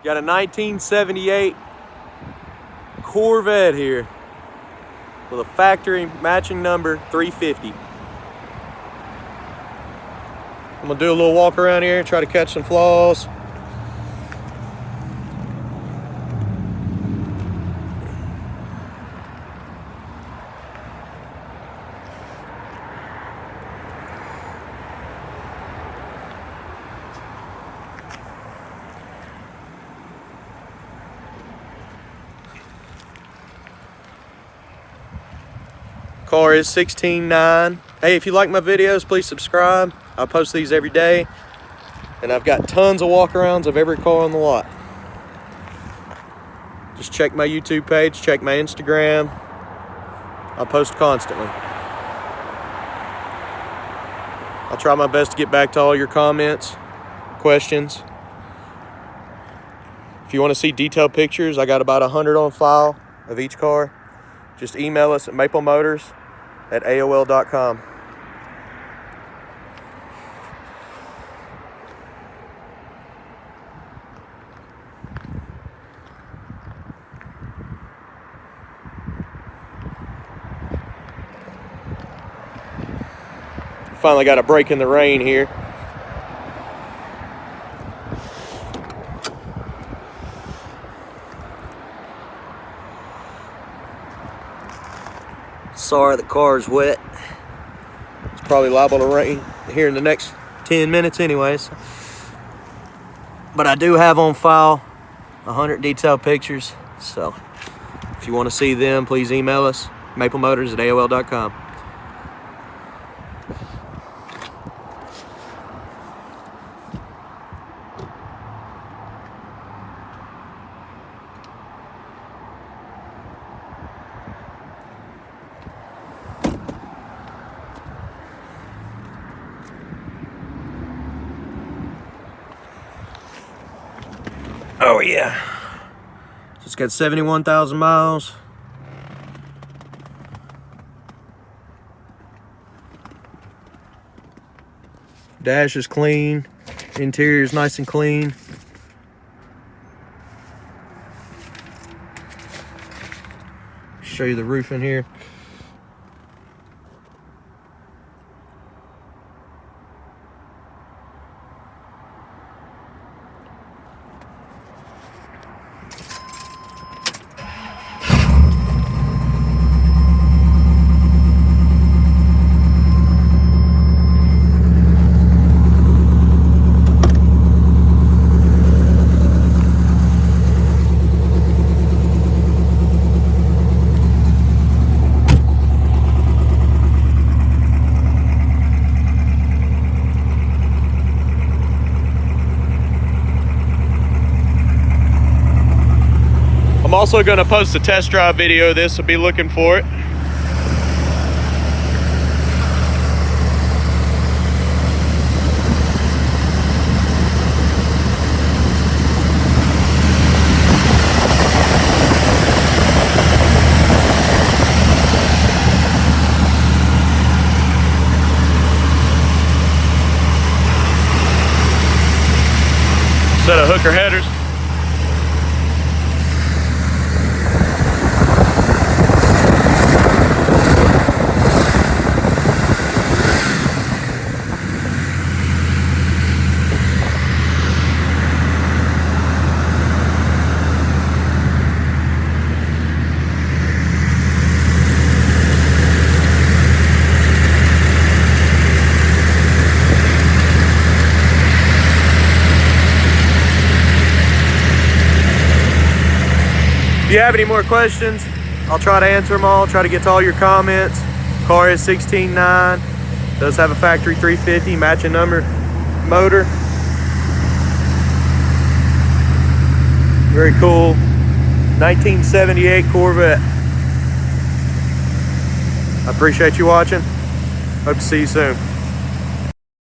Got a 1978 Corvette here with a factory matching number 350. I'm gonna do a little walk around here, try to catch some flaws. Car is 16.9. Hey, if you like my videos, please subscribe. I post these every day, and I've got tons of walkarounds of every car on the lot. Just check my YouTube page, check my Instagram. I post constantly. I'll try my best to get back to all your comments, questions. If you want to see detailed pictures, I got about 100 on file of each car. Just email us at maplemotors@aol.com. Finally got a break in the rain here. Sorry, the car's wet. It's probably liable to rain here in the next 10 minutes anyways. But I do have on file 100 detailed pictures. So if you want to see them, please email us, maplemotors@aol.com. Oh yeah, so it's got 71,000 miles. Dash is clean, interior is nice and clean. Show you the roof in here. I'm also going to post a test drive video of this, so be looking for it. Set of hooker headers. If you have any more questions, I'll try to answer them all, try to get to all your comments. Car is 16.9, does have a factory 350 matching number motor. Very cool 1978 Corvette. I appreciate you watching. Hope to see you soon.